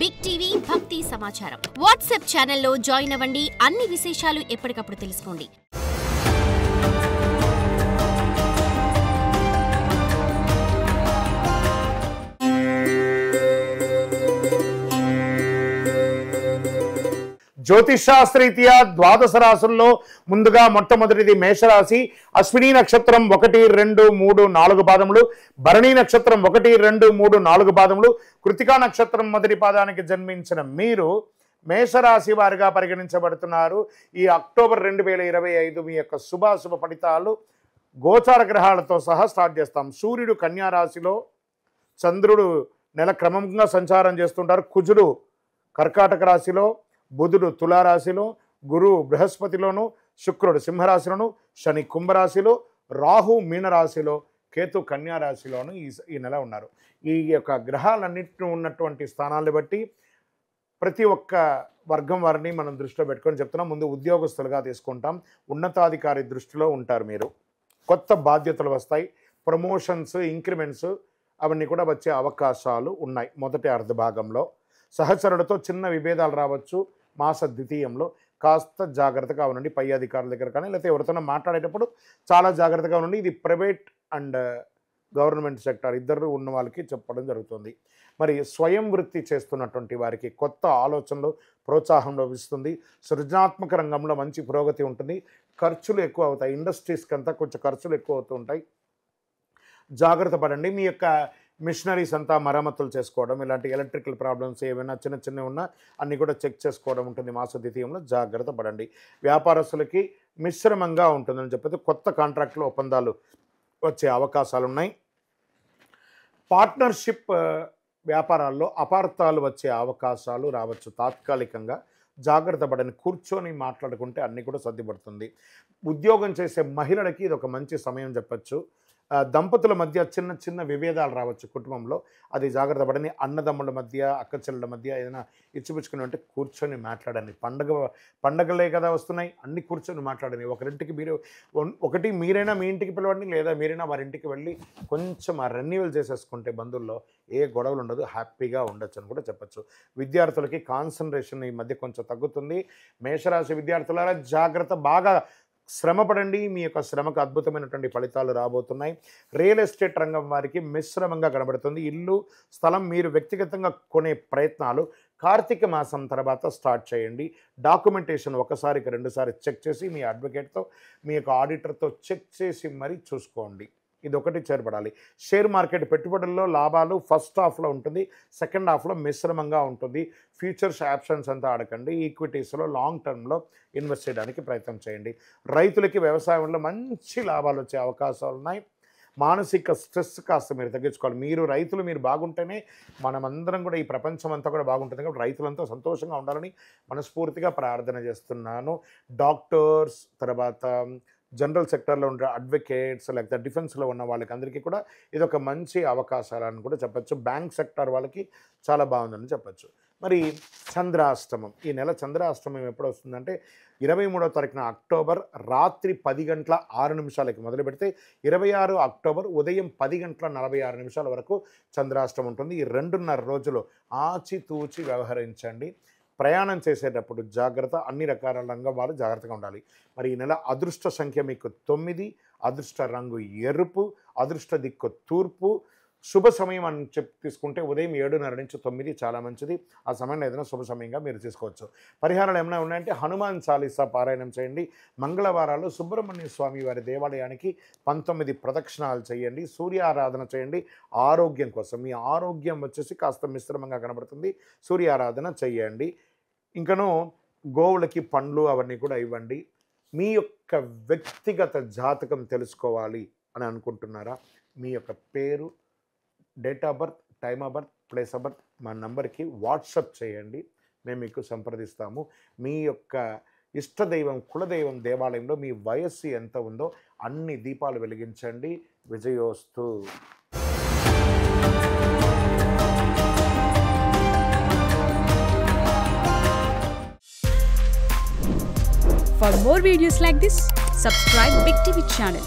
Big TV భక్తి సమాచారం WhatsApp ఛానల్లో జాయిన్ అవ్వండి. అన్ని విశేషాలు ఎప్పటికప్పుడు తెలుసుకోండి. జ్యోతిషాస్త్రరీత్యా ద్వాదశ రాశుల్లో ముందుగా మొట్టమొదటిది మేషరాశి. అశ్విని నక్షత్రం 1, 2, 3, 4 పాదములు, భరణి నక్షత్రం 1, 2, 3, 4 పాదములు, కృతికా నక్షత్రం మొదటి పాదానికి జన్మించిన మీరు మేషరాశి వారిగా పరిగణించబడుతున్నారు. ఈ అక్టోబర్ 2025 మీ యొక్క శుభాశుభ ఫలితాలు గోచార గ్రహాలతో సహా స్టార్ట్ చేస్తాం. సూర్యుడు కన్యా రాశిలో, చంద్రుడు నెల క్రమంగా సంచారం చేస్తుంటారు. కుజుడు కర్కాటక రాశిలో, బుధుడు తులారాశిలో, గురువు బృహస్పతిలోను, శుక్రుడు సింహరాశిలోను, శని కుంభరాశిలో, రాహు మీనరాశిలో, కేతు కన్యా రాశిలోను ఈ నెల ఉన్నారు. ఈ యొక్క గ్రహాలన్నింటినీ ఉన్నటువంటి స్థానాలను బట్టి ప్రతి ఒక్క వర్గం వారిని మనం దృష్టిలో పెట్టుకొని చెప్తున్నాం. ముందు ఉద్యోగస్తులుగా తీసుకుంటాం. ఉన్నతాధికారి దృష్టిలో ఉంటారు. మీరు కొత్త బాధ్యతలు వస్తాయి. ప్రమోషన్స్, ఇంక్రిమెంట్స్ అవన్నీ కూడా వచ్చే అవకాశాలు ఉన్నాయి. మొదటి అర్ధభాగంలో సహచరులతో చిన్న విభేదాలు రావచ్చు. మాస ద్వితీయంలో కాస్త జాగ్రత్తగా ఉండండి. పై అధికారుల దగ్గర కానీ లేకపోతే ఎవరితోనో మాట్లాడేటప్పుడు చాలా జాగ్రత్తగా ఉండండి. ఇది ప్రైవేట్ అండ్ గవర్నమెంట్ సెక్టార్ ఇద్దరు ఉన్న వాళ్ళకి చెప్పడం జరుగుతుంది. మరి స్వయం వృత్తి చేస్తున్నటువంటి వారికి కొత్త ఆలోచనలు ప్రోత్సాహం లభిస్తుంది. సృజనాత్మక రంగంలో మంచి పురోగతి ఉంటుంది. ఖర్చులు ఎక్కువ అవుతాయి. ఇండస్ట్రీస్కి అంతా కొంచెం ఖర్చులు ఎక్కువ అవుతూ ఉంటాయి. జాగ్రత్త పడండి. మీ యొక్క మిషనరీస్ అంతా మరమ్మతులు చేసుకోవడం, ఇలాంటి ఎలక్ట్రికల్ ప్రాబ్లమ్స్ ఏమైనా చిన్న చిన్నవి ఉన్నా అన్నీ కూడా చెక్ చేసుకోవడం ఉంటుంది. మాస ద్వితీయంలో జాగ్రత్త పడండి. వ్యాపారస్తులకి మిశ్రమంగా ఉంటుందని చెప్పేది కొత్త కాంట్రాక్టులు ఒప్పందాలు వచ్చే అవకాశాలు ఉన్నాయి. పార్ట్నర్షిప్ వ్యాపారాల్లో అపార్థాలు వచ్చే అవకాశాలు రావచ్చు. తాత్కాలికంగా జాగ్రత్త పడని కూర్చొని మాట్లాడుకుంటే అన్నీ కూడా సర్దిపడుతుంది. ఉద్యోగం చేసే మహిళలకి ఇది ఒక మంచి సమయం చెప్పచ్చు. దంపతుల మధ్య చిన్న చిన్న విభేదాలు రావచ్చు కుటుంబంలో. అది జాగ్రత్త పడని. అన్నదమ్ముల మధ్య, అక్క చెల్లెల మధ్య ఏదైనా ఇచ్చిపుచ్చుకుని అంటే కూర్చొని మాట్లాడండి. పండగలే కదా వస్తున్నాయి, అన్ని కూర్చొని మాట్లాడండి. ఒకటి మీరైనా మీ ఇంటికి పిలవండి, లేదా మీరైనా వారి ఇంటికి వెళ్ళి కొంచెం ఆ రెన్యువల్ చేసేసుకుంటే బంధువుల్లో ఏ గొడవలు ఉండదు, హ్యాపీగా ఉండొచ్చు అని కూడా చెప్పచ్చు. విద్యార్థులకి కాన్సన్ట్రేషన్ ఈ మధ్య కొంచెం తగ్గుతుంది. మేషరాశి విద్యార్థులారా జాగ్రత్త. బాగా శ్రమపడండి. మీ యొక్క శ్రమకు అద్భుతమైనటువంటి ఫలితాలు రాబోతున్నాయి. రియల్ ఎస్టేట్ రంగం వారికి మిశ్రమంగా కనబడుతుంది. ఇల్లు, స్థలం మీరు వ్యక్తిగతంగా కొనే ప్రయత్నాలు కార్తీక మాసం తర్వాత స్టార్ట్ చేయండి. డాక్యుమెంటేషన్ ఒకసారికి 2 సార్లు చెక్ చేసి మీ అడ్వకేట్తో, మీ యొక్క ఆడిటర్తో చెక్ చేసి మరీ చూసుకోండి. ఇది ఒకటి చేర్పడాలి. షేర్ మార్కెట్ పెట్టుబడుల్లో లాభాలు ఫస్ట్ హాఫ్లో ఉంటుంది, సెకండ్ హాఫ్లో మిశ్రమంగా ఉంటుంది. ఫ్యూచర్స్ ఆప్షన్స్ అంతా ఆడకండి. ఈక్విటీస్లో లాంగ్ టర్మ్లో ఇన్వెస్ట్ చేయడానికి ప్రయత్నం చేయండి. రైతులకి వ్యవసాయంలో మంచి లాభాలు వచ్చే అవకాశాలు ఉన్నాయి. మానసిక స్ట్రెస్ కాస్త మీరు తగ్గించుకోవాలి. రైతులు బాగుంటేనే మనమందరం కూడా ఈ ప్రపంచం అంతా కూడా బాగుంటుంది. కాబట్టి రైతులంతా సంతోషంగా ఉండాలని మనస్ఫూర్తిగా ప్రార్థన చేస్తున్నాను. డాక్టర్స్, తర్వాత జనరల్ సెక్టర్లో ఉండే అడ్వకేట్స్, లేకపోతే డిఫెన్స్లో ఉన్న వాళ్ళకి అందరికీ కూడా ఇది ఒక మంచి అవకాశాలని కూడా చెప్పచ్చు. బ్యాంక్ సెక్టర్ వాళ్ళకి చాలా బాగుందని చెప్పచ్చు. మరి చంద్రాష్టమం, ఈ నెల చంద్రాష్టమం ఎప్పుడు వస్తుందంటే 23వ తారీఖున అక్టోబర్ రాత్రి 10:06 మొదలు పెడితే 26 అక్టోబర్ ఉదయం 10:46 వరకు చంద్రాష్టమం ఉంటుంది. ఈ 2.5 రోజులు ఆచితూచి వ్యవహరించండి. ప్రయాణం చేసేటప్పుడు జాగ్రత్త. అన్ని రకాల రంగం వారు జాగ్రత్తగా ఉండాలి. మరి ఈ నెల అదృష్ట సంఖ్య మీకు 9, అదృష్ట రంగు ఎరుపు, అదృష్ట దిక్కు తూర్పు. శుభ సమయం అని తీసుకుంటే ఉదయం 7:30 నుంచి 9 చాలా మంచిది. ఆ సమయంలో ఏదైనా శుభ సమయంగా మీరు తీసుకోవచ్చు. పరిహారాలు ఏమైనా ఉన్నాయంటే హనుమాన్ చాలీసా పారాయణం చేయండి. మంగళవారాలు సుబ్రహ్మణ్య స్వామి వారి దేవాలయానికి 19 ప్రదక్షిణాలు చేయండి. సూర్యారాధన చేయండి. ఆరోగ్యం కోసం, మీ ఆరోగ్యం వచ్చేసి కాస్త మిశ్రమంగా కనబడుతుంది, సూర్యారాధన చేయండి. ఇంకనూ గోవులకి పండ్లు అవన్నీ కూడా ఇవ్వండి. మీ యొక్క వ్యక్తిగత జాతకం తెలుసుకోవాలి అని అనుకుంటున్నారా? మీ యొక్క పేరు, date of birth, time of birth, place of birth మా నంబర్కి వాట్సప్ చేయండి. మేము మీకు సంప్రదిస్తాము. మీ యొక్క ఇష్టదైవం, కులదైవం దేవాలయంలో మీ వయస్సు ఎంత ఉందో అన్ని దీపాలు వెలిగించండి. విజయోస్తు. For more videos like this, subscribe Big TV channel.